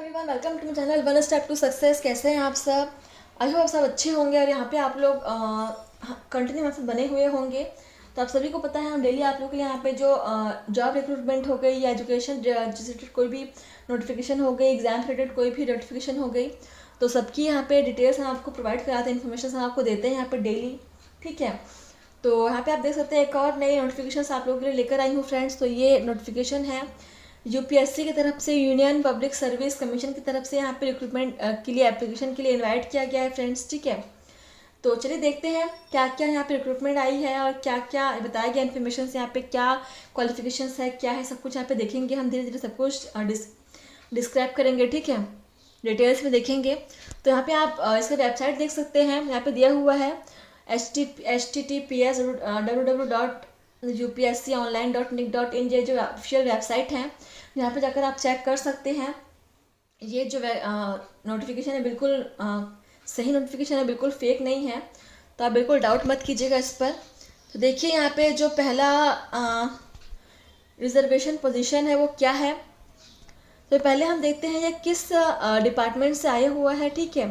Everyone, welcome to my channel one step to success. कैसे हैं आप सब? आई होप आप सब अच्छे होंगे और यहाँ पे आप लोग कंटिन्यू हमारे साथ बने हुए होंगे। तो आप सभी को पता है हम डेली आप लोगों के लिए यहाँ पे जो जॉब रिक्रूटमेंट हो गई या एजुकेशन रिलेटेड कोई भी नोटिफिकेशन हो गई, एग्जाम रिलेटेड कोई भी नोटिफिकेशन हो गई, तो सबकी यहाँ पे डिटेल्स हम आपको प्रोवाइड कराते हैं, इन्फॉर्मेशन हम आपको देते हैं यहाँ पे डेली। ठीक है, तो यहाँ पे आप देख सकते हैं एक और नई नोटिफिकेशन आप लोगों के लिए लेकर आई हूँ फ्रेंड्स। तो ये नोटिफिकेशन है यूपीएससी की तरफ से, यूनियन पब्लिक सर्विस कमीशन की तरफ से यहाँ पे रिक्रूटमेंट के लिए एप्लीकेशन के लिए इनवाइट किया गया है फ्रेंड्स। ठीक है, तो चलिए देखते हैं क्या क्या यहाँ पे रिक्रूटमेंट आई है और क्या क्या बताया गया इन्फॉर्मेशन यहाँ पे, क्या क्वालिफिकेशंस है, क्या है, सब कुछ यहाँ पे देखेंगे हम। धीरे धीरे सब कुछ डिस्क्राइब करेंगे। ठीक है, डिटेल्स में देखेंगे। तो यहाँ पे आप इसका वेबसाइट देख सकते हैं, यहाँ पे दिया हुआ है https://www.upsconline.nic.in। ये जो ऑफिशियल वेबसाइट है, यहाँ पे जाकर आप चेक कर सकते हैं। ये जो नोटिफिकेशन है बिल्कुल सही नोटिफिकेशन है, बिल्कुल फेक नहीं है, तो आप बिल्कुल डाउट मत कीजिएगा इस पर। तो देखिए यहाँ पे जो पहला रिजर्वेशन पोजीशन है वो क्या है। तो पहले हम देखते हैं ये किस डिपार्टमेंट से आया हुआ है। ठीक है,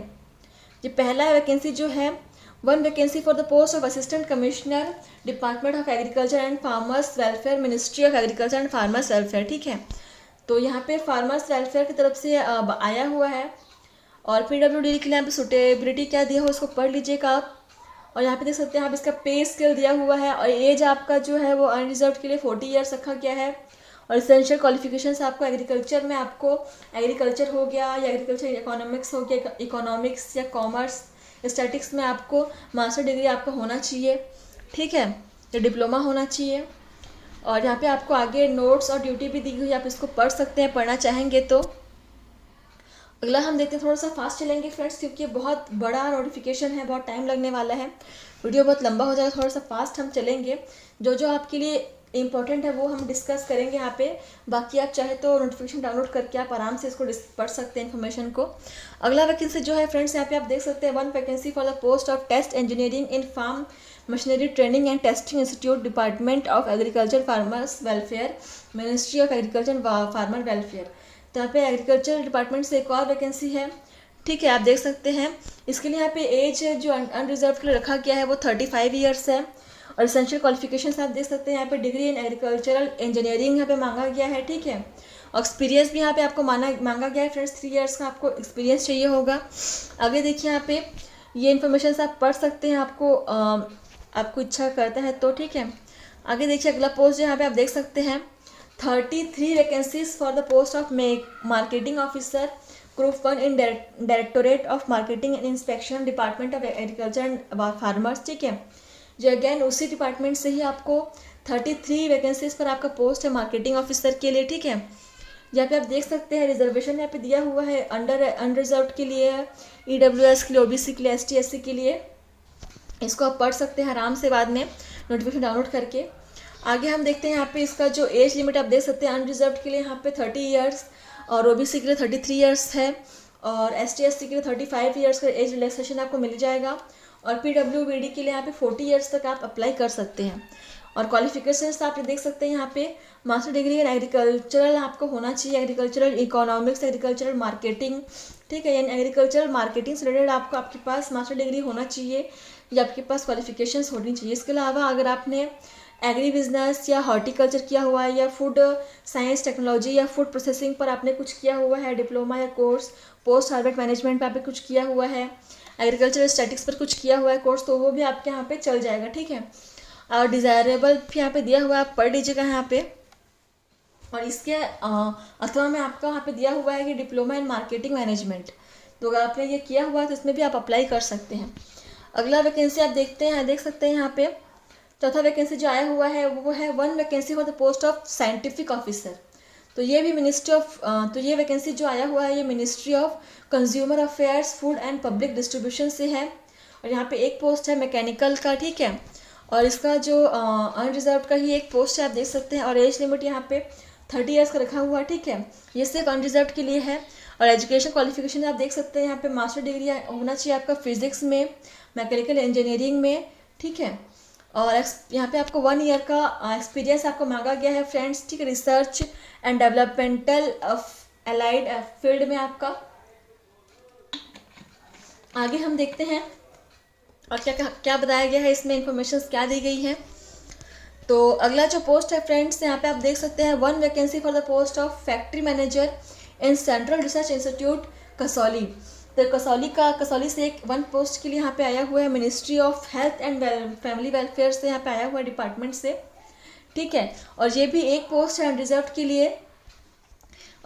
ये पहला वैकेंसी जो है, one vacancy for the post of assistant commissioner, department of agriculture and farmers welfare, ministry of agriculture and farmers welfare. ठीक है, तो यहाँ पे फार्मर्स वेलफेयर की तरफ से आया हुआ है। और पीडब्ल्यूडी के लिए यहाँ पे सुटेबिलिटी क्या दिया हो उसको पढ़ लीजिएगा आप। और यहाँ पे देख सकते हैं आप इसका पे स्केल दिया हुआ है, और एज आपका जो है वो अनरिजर्व के लिए 40 ईयर्स रखा गया है। और इसेंशियल क्वालिफिकेशंस आपको एग्रीकल्चर में आपको एग्रीकल्चर हो गया या एग्रीकल्चर इकोनॉमिक्स हो गया, इकोनॉमिक्स या कॉमर्स स्टैटिक्स में आपको मास्टर डिग्री आपका होना चाहिए। ठीक है, या डिप्लोमा होना चाहिए। और यहाँ पे आपको आगे नोट्स और ड्यूटी भी दी हुई, आप इसको पढ़ सकते हैं पढ़ना चाहेंगे तो। अगला हम देखते हैं, थोड़ा सा फास्ट चलेंगे फ्रेंड्स क्योंकि ये बहुत बड़ा नोटिफिकेशन है, बहुत टाइम लगने वाला है, वीडियो बहुत लंबा हो जाएगा, थोड़ा सा फास्ट हम चलेंगे। जो जो आपके लिए इंपॉर्टेंट है वो हम डिस्कस करेंगे यहाँ पे। बाकी आप चाहे तो नोटिफिकेशन डाउनलोड करके आप आराम से इसको पढ़ सकते हैं इन्फॉर्मेशन को। अगला वैकेंसी जो है फ्रेंड्स, यहाँ पे आप देख सकते हैं one vacancy for the post of test engineering in farm machinery training and testing institute, department of agriculture farmers welfare, ministry of agriculture farmer welfare. तो यहाँ पे एग्रीकल्चर डिपार्टमेंट से एक और वैकेंसी है। ठीक है, आप देख सकते हैं इसके लिए यहाँ पे एज जो अनरिजर्व के लिए रखा गया है वो 35 ईयर्स है। और इसेंशियल क्वालिफिकेशंस आप देख सकते हैं यहाँ पे डिग्री इन एग्रीकल्चरल इंजीनियरिंग यहाँ पे मांगा गया है। ठीक है, और एक्सपीरियंस भी यहाँ पे आपको मांगा गया है फ्रेंड्स, 3 ईयर्स का आपको एक्सपीरियंस चाहिए होगा। आगे देखिए यहाँ पे ये इन्फॉर्मेशन आप पढ़ सकते हैं, आपको इच्छा करता है तो। ठीक है, आगे देखिए अगला पोस्ट यहाँ पे आप देख सकते हैं 33 vacancies for the post of marketing officer, group 1 in directorate of marketing and inspection, department of agriculture and farmers. ठीक है, जो अगेन उसी डिपार्टमेंट से ही आपको 33 वैकेंसीज पर आपका पोस्ट है मार्केटिंग ऑफिसर के लिए। ठीक है, यहाँ पे आप देख सकते हैं रिजर्वेशन यहाँ पे दिया हुआ है अनरिजर्व के लिए, ईडब्ल्यूएस के लिए, ओबीसी के लिए, एसटी एससी के लिए। इसको आप पढ़ सकते हैं आराम से बाद में नोटिफिकेशन डाउनलोड करके। आगे हम देखते हैं यहाँ पे इसका जो एज लिमिट आप देख सकते हैं, अनरिजर्व के लिए यहाँ पे 30 ईयर्स और ओबीसी के लिए 33 ईयर्स है, और एसटी एससी के लिए 35 ईयर्स का एज रिलैक्सेशन आपको मिल जाएगा। और पीडब्ल्यूबीडी के लिए यहाँ पे 40 ईयर्स तक आप अप्लाई कर सकते हैं। और क्वालिफिकेशंस आप देख सकते हैं यहाँ पे मास्टर डिग्री इन एग्रीकल्चरल आपको होना चाहिए, एग्रीकल्चरल इकोनॉमिक्स, एग्रीकल्चरल मार्केटिंग। ठीक है, यानी एग्रीकल्चरल मार्केटिंग से रिलेटेड आपके पास मास्टर डिग्री होना चाहिए या आपके पास क्वालिफिकेशंस होनी चाहिए। इसके अलावा अगर आपने एग्री बिजनेस या हॉर्टिकल्चर किया हुआ है, या फूड साइंस टेक्नोलॉजी या फूड प्रोसेसिंग पर आपने कुछ किया हुआ है, डिप्लोमा या कोर्स, पोस्ट हार्वेस्ट मैनेजमेंट पर आपने कुछ किया हुआ है, एग्रीकल्चर स्टैटिक्स पर कुछ किया हुआ है कोर्स, तो वो भी आपके यहाँ पे चल जाएगा। ठीक है, और डिज़ायरेबल भी यहाँ पे दिया हुआ है, आप पढ़ लीजिएगा यहाँ पे। और इसके अथवा में आपका यहाँ पे दिया हुआ है कि डिप्लोमा इन मार्केटिंग मैनेजमेंट, तो अगर आपने ये किया हुआ है तो इसमें भी आप अप्लाई कर सकते हैं। अगला वैकेंसी आप देख सकते हैं यहाँ पे चौथा वैकेंसी जो आया हुआ है वो है one vacancy for the post of scientific officer. तो ये भी तो ये वैकेंसी जो आया हुआ है ये ministry of consumer affairs, food and public distribution से है। और यहाँ पे एक पोस्ट है मैकेनिकल का। ठीक है, और इसका जो अनरिजर्व का ही एक पोस्ट है, आप देख सकते हैं। और एज लिमिट यहाँ पे 30 ईयर्स का रखा हुआ है। ठीक है, ये सिर्फ अनरिजर्व के लिए है। और एजुकेशन क्वालिफिकेशन आप देख सकते हैं यहाँ पे मास्टर डिग्री होना चाहिए आपका फिजिक्स में, मैकेनिकल इंजीनियरिंग में। ठीक है, और यहाँ पे आपको 1 ईयर का एक्सपीरियंस आपको मांगा गया है फ्रेंड्स। ठीक है, research and developmental allied field में आपका। आगे हम देखते हैं और क्या क्या बताया गया है, इसमें इंफॉर्मेशन क्या दी गई है। तो अगला जो पोस्ट है फ्रेंड्स, यहाँ पे आप देख सकते हैं 1 vacancy for the post of factory manager in central research institute Kasauli. तो कसौली से एक 1 पोस्ट के लिए यहाँ पे आया हुआ है, ministry of health and family welfare से यहाँ पे आया हुआ है, डिपार्टमेंट से, ठीक है। और ये भी एक पोस्ट है अनरिजर्व के लिए।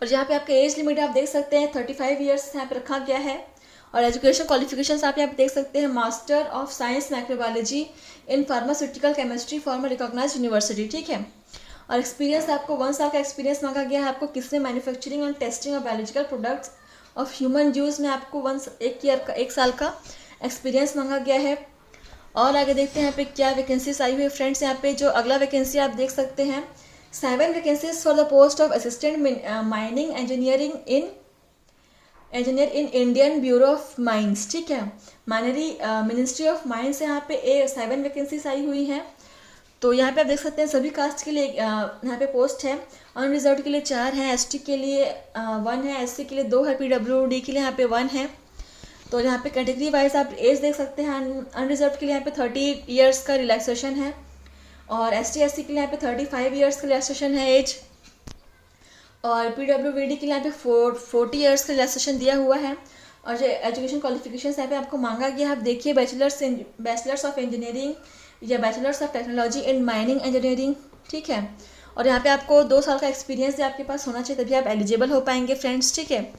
और यहाँ पे आपका एज लिमिट आप देख सकते हैं 35 ईयर्स यहाँ पे रखा गया है। और एजुकेशन क्वालिफिकेशंस आप यहाँ पे देख सकते हैं, master of science microbiology in pharmaceutical chemistry from recognised university, ठीक है। और एक्सपीरियंस आपको 1 साल का एक्सपीरियंस मांगा गया है आपको, किसमें, manufacturing and testing of biological products of human use में आपको 1 साल का एक्सपीरियंस मांगा गया है। और आगे देखते हैं यहाँ पे क्या वैकेंसीज आई हुई है फ्रेंड्स। यहाँ पे जो अगला वैकेंसी आप देख सकते हैं, 7 vacancies for the post of assistant mining engineer in Indian bureau of mines, ठीक है। मिनिस्ट्री ऑफ माइंस यहाँ पे 7 वैकेंसीज आई हुई हैं। तो यहाँ पे आप देख सकते हैं सभी कास्ट के लिए यहाँ पे पोस्ट है। अनरिजर्व के लिए 4 हैं, एसटी के लिए 1 है, एससी के लिए 2 है, पीडब्ल्यूडी के लिए यहाँ पे 1 है। तो यहाँ पे कैटेगरी वाइज आप एज देख सकते हैं, अनरिजर्व के लिए यहाँ पे 30 ईयर्स का रिलैक्सेशन है, और एसटी एससी के लिए यहाँ पे 35 ईयर्स का रिलैक्सेशन है एज, और पीडब्ल्यूडी के लिए यहाँ पे 40 ईयर्स का रिलैक्सेशन दिया हुआ है। और जो एजुकेशन क्वालिफिकेशन यहाँ पे आपको मांगा गया है, आप देखिए बैचलर्स ऑफ इंजीनियरिंग या bachelors of technology in mining engineering, ठीक है। और यहाँ पे आपको 2 साल का एक्सपीरियंस भी आपके पास होना चाहिए, तभी आप एलिजिबल हो पाएंगे फ्रेंड्स, ठीक है।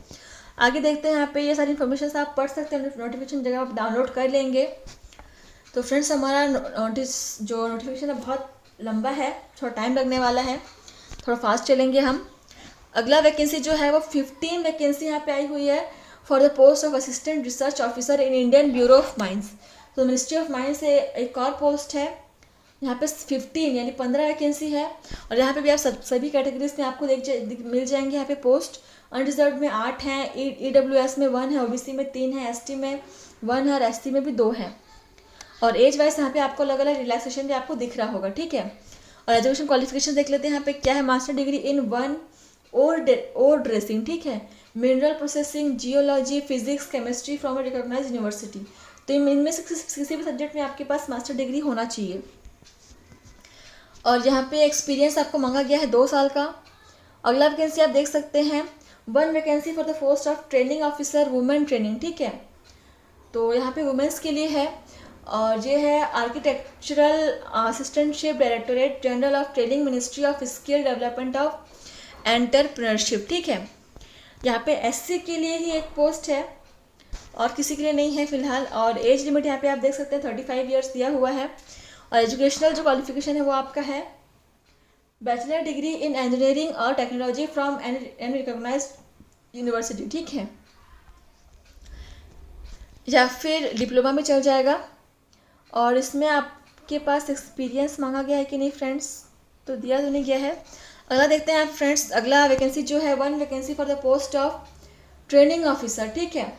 आगे देखते हैं, यहाँ पे ये सारी इन्फॉर्मेशन आप पढ़ सकते हैं, नोटिफिकेशन जगह आप डाउनलोड कर लेंगे। तो फ्रेंड्स हमारा नोटिफिकेशन बहुत लंबा है, थोड़ा टाइम लगने वाला है, थोड़ा फास्ट चलेंगे हम। अगला वैकेंसी जो है वो 15 वैकेंसी यहाँ पे आई हुई है for the post of assistant research officer in Indian bureau of mines. तो मिनिस्ट्री ऑफ माइंस से एक और पोस्ट है, यहाँ पे 15 यानी 15 वैकेंसी है। और यहाँ पे भी आप सभी कैटेगरीज में आपको मिल जाएंगे यहाँ पे पोस्ट। अनरिजर्व में 8 हैं, ईडब्ल्यूएस में 1 है, ओबीसी में 3 है, एसटी में 1 है और एसटी में भी 2 है। और एज वाइज यहाँ पे आपको अलग अलग रिलैक्सेशन भी आपको दिख रहा होगा, ठीक है। और एजुकेशन क्वालिफिकेशन देख लेते हैं, यहाँ पे क्या है, मास्टर डिग्री इन 1 और ड्रेसिंग, ठीक है, mineral processing, geology, physics, chemistry from a recognised university. तो इनमें से किसी भी सब्जेक्ट में आपके पास मास्टर डिग्री होना चाहिए। और यहाँ पे एक्सपीरियंस आपको मांगा गया है 2 साल का। अगला वैकेंसी आप देख सकते हैं, 1 vacancy for the post of training officer women training, ठीक है। तो यहाँ पे वुमेन्स के लिए है, और ये है architectural assistantship directorate general of training, ministry of skill development of entrepreneurship, ठीक है। यहाँ पे एससी के लिए ही एक पोस्ट है और किसी के लिए नहीं है फिलहाल। और एज लिमिट यहाँ पे आप देख सकते हैं 35 ईयर्स दिया हुआ है। और एजुकेशनल जो क्वालिफिकेशन है वो आपका है बैचलर डिग्री इन इंजीनियरिंग और technology from an recognised university, ठीक है, या फिर डिप्लोमा में चल जाएगा। और इसमें आपके पास एक्सपीरियंस मांगा गया है कि नहीं फ्रेंड्स, तो दिया तो नहीं गया है। अगला देखते हैं आप फ्रेंड्स, अगला वैकेंसी जो है 1 vacancy for the post of training officer, ठीक है,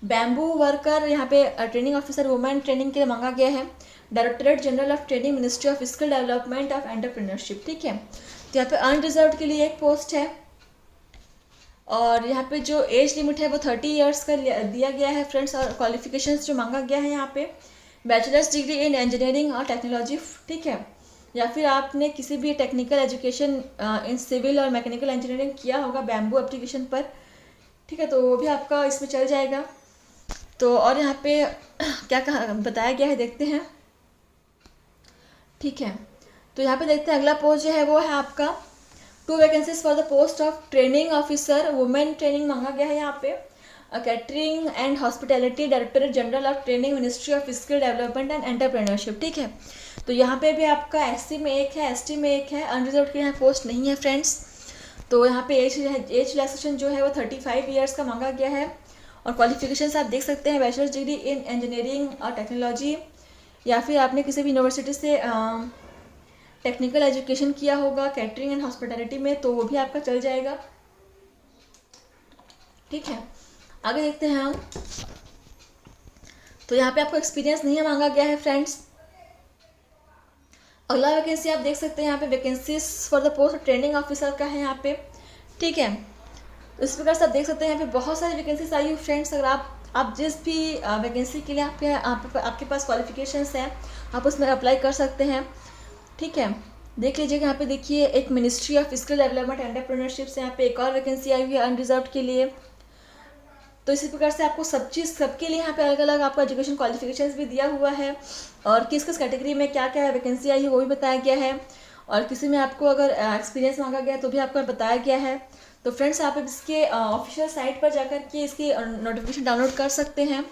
बैम्बू वर्कर। यहाँ पे ट्रेनिंग ऑफिसर वुमेन ट्रेनिंग के लिए मांगा गया है, directorate general of training, ministry of skill development of entrepreneurship, ठीक है। तो यहाँ पे अनरिजर्व के लिए एक पोस्ट है। और यहाँ पे जो एज लिमिट है वो 30 ईयर्स का दिया गया है फ्रेंड्स। और क्वालिफिकेशंस जो मांगा गया है यहाँ पे बैचलर्स डिग्री इन इंजीनियरिंग और टेक्नोलॉजी, ठीक है, या फिर आपने किसी भी टेक्निकल एजुकेशन इन सिविल और मैकेनिकल इंजीनियरिंग किया होगा बैम्बू एप्लीकेशन पर, ठीक है, तो वो भी आपका इसमें चल जाएगा। तो और यहाँ पे क्या कहा बताया गया है देखते हैं, ठीक है। तो यहाँ पे देखते हैं अगला पोस्ट जो है वो है आपका 2 vacancies for the post of training officer women training मांगा गया है यहाँ पे, catering and hospitality, directorate general of training, ministry of skill development and entrepreneurship, ठीक है। तो यहाँ पे भी आपका एससी में 1 है, एसटी में 1 है, अनरिजर्व के यहाँ पोस्ट नहीं है फ्रेंड्स। तो यहाँ पे एज रिलैक्सेशन जो है वो 35 ईयर्स का मांगा गया है। और क्वालिफिकेशंस आप देख सकते हैं बैचलर्स डिग्री इन इंजीनियरिंग और टेक्नोलॉजी, या फिर आपने किसी भी यूनिवर्सिटी से टेक्निकल एजुकेशन किया होगा कैटरिंग एंड हॉस्पिटैलिटी में, तो वो भी आपका चल जाएगा, ठीक है। आगे देखते हैं हम, तो यहाँ पे आपको एक्सपीरियंस नहीं मांगा गया है फ्रेंड्स। अगला वैकेंसी आप देख सकते हैं यहाँ पे vacancies for the post training officer का है यहाँ पे, ठीक है। तो इस प्रकार से आप देख सकते हैं यहाँ पे बहुत सारी वैकेंसीज आई हुई फ्रेंड्स। अगर आप जिस भी वैकेंसी के लिए आपके पास क्वालिफिकेशंस हैं आप उसमें अप्लाई कर सकते हैं, ठीक है। देख लीजिएगा यहाँ पे, देखिए एक ministry of skill development entrepreneurship से यहाँ पे एक और वैकेंसी आई हुई है अनरिजर्व्ड के लिए। तो इसी प्रकार से आपको सब चीज़ सबके लिए यहाँ पे अलग अलग आपका एजुकेशन क्वालिफिकेशंस भी दिया हुआ है और किस किस कैटेगरी में क्या क्या वैकेंसी आई है वो भी बताया गया है, और किसी में आपको अगर एक्सपीरियंस मांगा गया तो भी आपको बताया गया है। तो फ्रेंड्स आप इसके ऑफिशियल साइट पर जाकर के इसकी नोटिफिकेशन डाउनलोड कर सकते हैं।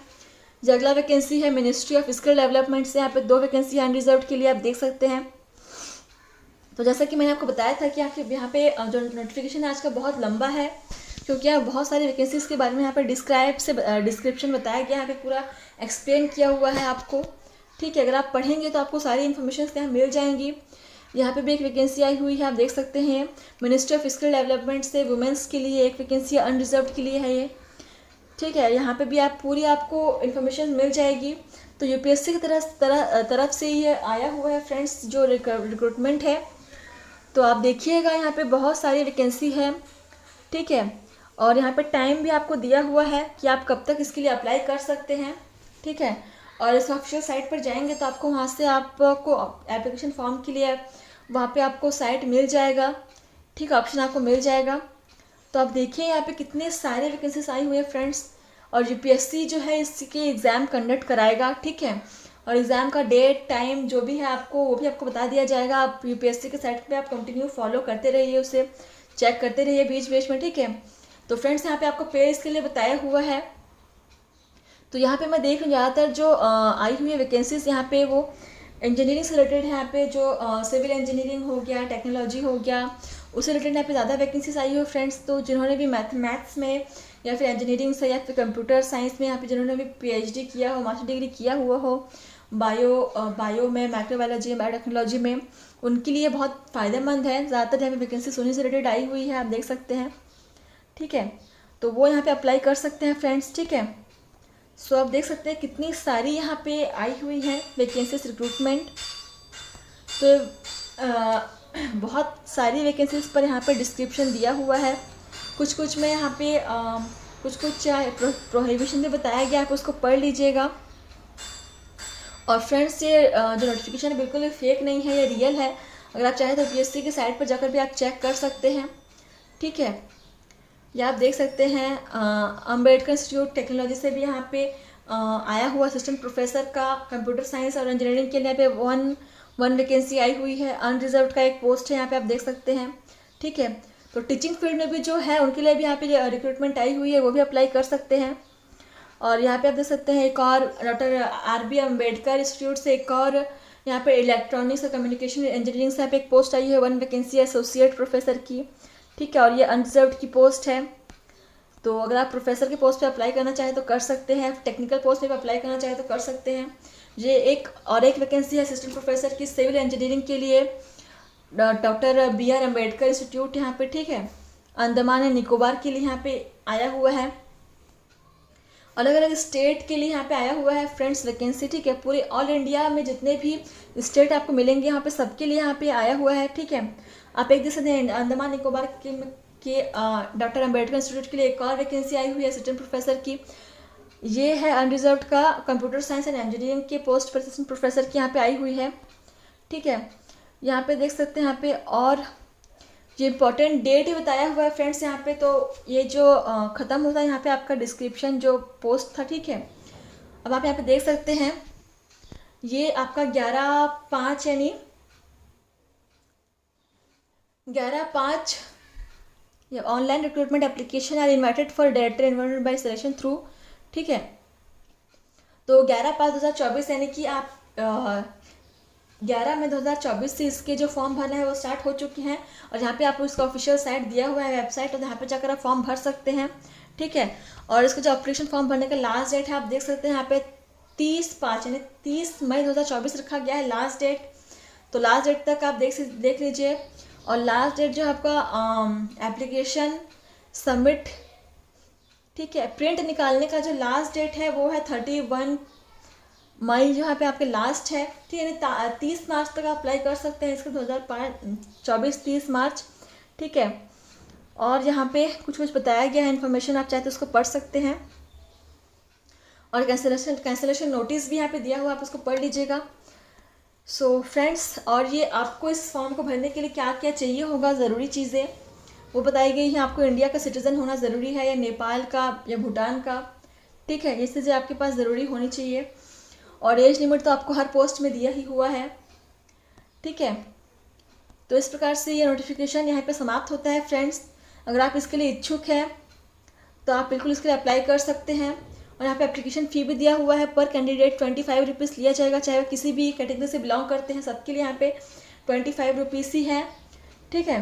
जो अगला वैकेंसी है मिनिस्ट्री ऑफ स्किल डेवलपमेंट से, यहाँ पे 2 वैकेंसी अनरिजर्व्ड के लिए आप देख सकते हैं। तो जैसा कि मैंने आपको बताया था कि यहाँ पे जो नोटिफिकेशन है आज का बहुत लंबा है, क्योंकि यहाँ बहुत सारी वैकेंसीज़ के बारे में यहाँ पे डिस्क्रिप्शन बताया गया है, यहाँ पे पूरा एक्सप्लेन किया हुआ है आपको, ठीक है। अगर आप पढ़ेंगे तो आपको सारी इन्फॉर्मेशन यहाँ मिल जाएंगी। यहाँ पे भी एक वैकेंसी आई हुई है, आप देख सकते हैं मिनिस्ट्री ऑफ स्किल डेवलपमेंट से वुमेंस के लिए एक वैकेंसी अनरिजर्व्ड के लिए है ये, ठीक है। यहाँ पे भी आपको इन्फॉर्मेशन मिल जाएगी। तो यूपीएससी की तरफ से ये आया हुआ है फ्रेंड्स जो रिक्रूटमेंट है। तो आप देखिएगा यहाँ पे बहुत सारी वैकेंसी है, ठीक है। और यहाँ पे टाइम भी आपको दिया हुआ है कि आप कब तक इसके लिए अप्लाई कर सकते हैं, ठीक है। और इस ऑफिशियल साइट पर जाएंगे तो आपको वहाँ से आपको एप्लीकेशन फॉर्म के लिए वहाँ पे आपको साइट मिल जाएगा, ठीक, ऑप्शन आपको मिल जाएगा। तो आप देखिए यहाँ पे कितने सारे वैकेंसीज आई हुई है फ्रेंड्स। और यूपीएससी जो है इसके एग्ज़ाम कंडक्ट कराएगा, ठीक है। और एग्ज़ाम का डेट टाइम जो भी है आपको वो भी आपको बता दिया जाएगा। आप यूपीएससी के साइट पे आप कंटिन्यू फॉलो करते रहिए, उसे चेक करते रहिए बीच बीच में, ठीक है। तो फ्रेंड्स यहाँ पे आपको पे इसके लिए बताया हुआ है। तो यहाँ पे मैं देख रही हूँ ज़्यादातर जो आई हुई है वैकेंसीज यहाँ पे वो इंजीनियरिंग से रिलेटेड है। यहाँ पे जो सिविल इंजीनियरिंग हो गया, टेक्नोलॉजी हो गया, उससे रिलेटेड यहाँ पे ज़्यादा वैकेंसीज आई हुई है फ्रेंड्स। तो जिन्होंने भी मैथ्स में या फिर इंजीनियरिंग से या फिर कंप्यूटर साइंस में यहाँ पे जिन्होंने भी पीएचडी किया हो, मास्टर डिग्री किया हुआ हो बायो में, माइक्रोबायोलॉजी में, बायोटेक्नोलॉजी में, उनके लिए बहुत फ़ायदेमंद है। ज़्यादातर यहाँ पे वैकेंसी उन्हीं से रिलेटेड आई हुई है, आप देख सकते हैं, ठीक है। तो वो यहाँ पे अप्लाई कर सकते हैं फ्रेंड्स, ठीक है। सो आप देख सकते हैं कितनी सारी यहाँ पे आई हुई है वैकेंसीज रिक्रूटमेंट। तो बहुत सारी वैकेंसीज पर यहाँ पे डिस्क्रिप्शन दिया हुआ है। कुछ में यहाँ पे कुछ प्रोहिबिशन भी बताया गया, आप उसको पढ़ लीजिएगा। और फ्रेंड्स ये जो नोटिफिकेशन है बिल्कुल फेक नहीं है, ये रियल है। अगर आप चाहें तो यूपीएससी की साइट पर जाकर भी आप चेक कर सकते हैं, ठीक है। या आप देख सकते हैं अम्बेडकर इंस्टीट्यूट टेक्नोलॉजी से भी यहाँ पे आया हुआ असिस्टेंट प्रोफेसर का कंप्यूटर साइंस और इंजीनियरिंग के लिए यहाँ पे वन वैकेंसी आई हुई है। अनरिजर्व्ड का एक पोस्ट है यहाँ पे, आप देख सकते हैं, ठीक है। तो टीचिंग फील्ड में भी जो है उनके लिए भी यहाँ पे रिक्रूटमेंट आई हुई है, वो भी अप्लाई कर सकते हैं। और यहाँ पे आप देख सकते हैं एक और डॉक्टर आर.बी. अम्बेडकर इंस्टीट्यूट से एक और यहाँ पे इलेक्ट्रॉनिक्स और कम्युनिकेशन इंजीनियरिंग से यहाँ पे एक पोस्ट आई है, 1 वैकेंसी एसोसिएट प्रोफेसर की, ठीक है। और ये अनरिजर्व्ड की पोस्ट है। तो अगर आप प्रोफेसर के पोस्ट पे अप्लाई करना चाहें तो कर सकते हैं, टेक्निकल पोस्ट पे अप्लाई करना चाहें तो कर सकते हैं। ये एक वैकेंसी है असिस्टेंट प्रोफेसर की सिविल इंजीनियरिंग के लिए, डॉक्टर बी.आर. अम्बेडकर इंस्टीट्यूट यहाँ पे, ठीक है, अंडमान एंड निकोबार के लिए यहाँ पे आया हुआ है। अलग अलग स्टेट के लिए यहाँ पे आया हुआ है फ्रेंड्स वैकेंसी, ठीक है। पूरे ऑल इंडिया में जितने भी स्टेट आपको मिलेंगे यहाँ पे सबके लिए यहाँ पे आया हुआ है, ठीक है। आप एक देख सकते हैं अंडमान निकोबार के डॉक्टर अम्बेडकर इंस्टीट्यूट के लिए एक और वैकेंसी आई हुई है असिस्टेंट प्रोफेसर की। ये है अनरिजर्व्ड का कंप्यूटर साइंस एंड इंजीनियरिंग के पोस्ट पर असिस्टेंट प्रोफेसर की यहाँ पे आई हुई है, ठीक है। यहाँ पे देख सकते हैं यहाँ पे, और ये इंपॉर्टेंट डेट ही बताया हुआ है फ्रेंड्स यहाँ पे। तो ये जो ख़त्म होता है यहाँ पे आपका डिस्क्रिप्शन जो पोस्ट था, ठीक है। अब आप यहाँ पे देख सकते हैं ये आपका 11/5 यानी 11/5 online recruitment application are invited for director invited by selection through, ठीक है। तो 11/5/2024 यानी कि आप 11 मई 2024 से इसके जो फॉर्म भरना है वो स्टार्ट हो चुके हैं। और यहाँ पे आपको इसका ऑफिशियल साइट दिया हुआ है, वेबसाइट, और यहाँ पे जाकर आप फॉर्म भर सकते हैं, ठीक है। और इसका जो एप्लीकेशन फॉर्म भरने का लास्ट डेट है आप देख सकते हैं यहाँ पे 30/5 यानी 30 मई 2024 रखा गया है लास्ट डेट। तो लास्ट डेट तक आप देख लीजिए। और लास्ट डेट जो आपका एप्लीकेशन सबमिट, ठीक है, प्रिंट निकालने का जो लास्ट डेट है वो है 31 मई जो यहाँ पे आपके लास्ट है, ठीक है। यानी 30 मार्च तक आप अप्लाई कर सकते हैं इसके 2024 30 मार्च, ठीक है। और यहाँ पे कुछ कुछ बताया गया है इन्फॉर्मेशन, आप चाहे तो उसको पढ़ सकते हैं। और कैंसिलेशन नोटिस भी यहाँ पे दिया हुआ, आप उसको पढ़ लीजिएगा। सो फ्रेंड्स, और ये आपको इस फॉर्म को भरने के लिए क्या क्या चाहिए होगा, ज़रूरी चीज़ें वो बताई गई हैं। आपको इंडिया का सिटीज़न होना ज़रूरी है, या नेपाल का या भूटान का, ठीक है, ये चीज़ें आपके पास ज़रूरी होनी चाहिए। और एज लिमिट तो आपको हर पोस्ट में दिया ही हुआ है, ठीक है। तो इस प्रकार से ये नोटिफिकेशन यहाँ पे समाप्त होता है फ्रेंड्स। अगर आप इसके लिए इच्छुक हैं तो आप बिल्कुल इसके लिए अप्लाई कर सकते हैं। और यहाँ पे एप्लीकेशन फ़ी भी दिया हुआ है, पर कैंडिडेट 25 रुपीज़ लिया जाएगा, चाहे वो किसी भी कैटेगरी से बिलोंग करते हैं, सबके लिए यहाँ पे 25 रुपीज़ ही है, ठीक है।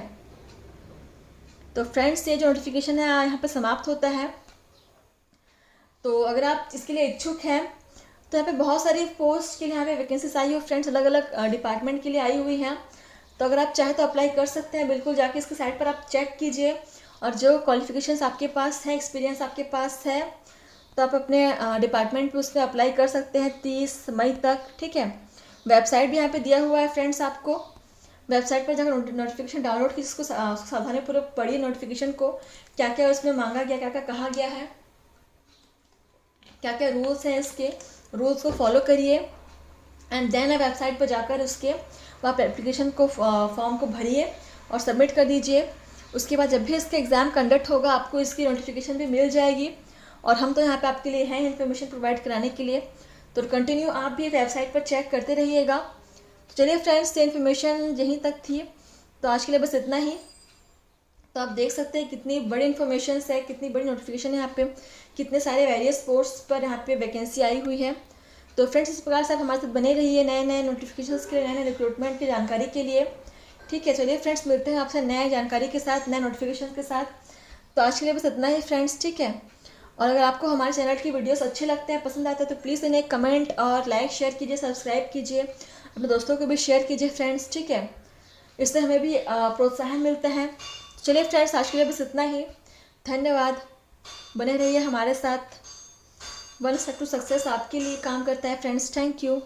तो फ्रेंड्स, ये जो नोटिफिकेशन है यहाँ पे समाप्त होता है। तो अगर आप इसके लिए इच्छुक हैं तो यहाँ पे बहुत सारी पोस्ट के लिए यहाँ पे वैकेंसीज आई हो फ्रेंड्स, अलग अलग डिपार्टमेंट के लिए आई हुई हैं। तो अगर आप चाहें तो अप्लाई कर सकते हैं, बिल्कुल जाके इसके साइट पर आप चेक कीजिए। और जो क्वालिफिकेशंस आपके पास है, एक्सपीरियंस आपके पास है, तो आप अपने डिपार्टमेंट पे उस पर अप्लाई कर सकते हैं 30 मई तक, ठीक है। वेबसाइट भी यहाँ पे दिया हुआ है फ्रेंड्स, आपको वेबसाइट पर जाकर नोटिफिकेशन डाउनलोड कीजिए, इसको सावधानीपूर्वक पढ़िए नोटिफिकेशन को, क्या क्या उसमें मांगा गया, क्या क्या कहा गया है, क्या क्या रूल्स हैं, इसके रूल्स को फॉलो करिए। एंड देन वेबसाइट पर जाकर उसके आप एप्लीकेशन को फॉर्म को भरिए और सबमिट कर दीजिए। उसके बाद जब भी इसका एग्ज़ाम कंडक्ट होगा आपको इसकी नोटिफिकेशन भी मिल जाएगी। और हम तो यहाँ पे आपके लिए हैं इन्फॉर्मेशन प्रोवाइड कराने के लिए, तो कंटिन्यू आप भी वेबसाइट पर चेक करते रहिएगा। तो चलिए फ्रेंड्स, ये इन्फॉर्मेशन यहीं तक थी, तो आज के लिए बस इतना ही। तो आप देख सकते हैं कितनी बड़ी इन्फॉर्मेशन है, कितनी बड़ी नोटिफिकेशन है यहाँ पे, कितने सारे वेरियस पोस्ट पर यहाँ पे वैकेंसी आई हुई है। तो फ्रेंड्स, इस प्रकार से आप हमारे साथ बने रहिए नए नए नोटिफिकेशंस के लिए, नए नए रिक्रूटमेंट की जानकारी के लिए, ठीक है। चलिए फ्रेंड्स, मिलते हैं आपसे नए जानकारी के साथ, नए नोटिफिकेशन के साथ। तो आज के लिए बस इतना ही फ्रेंड्स, ठीक है। और अगर आपको हमारे चैनल की वीडियोस अच्छे लगते हैं, पसंद आते हैं, तो प्लीज़ इन्हें कमेंट और लाइक शेयर कीजिए, सब्सक्राइब कीजिए, अपने दोस्तों को भी शेयर कीजिए फ्रेंड्स, ठीक है। इससे हमें भी प्रोत्साहन मिलता है। चलिए फ्रेंड्स, आज के लिए बस इतना ही। धन्यवाद, बने रहिए हमारे साथ। वन स्टेप टू सक्सेस आपके लिए काम करता है फ्रेंड्स। Thank you.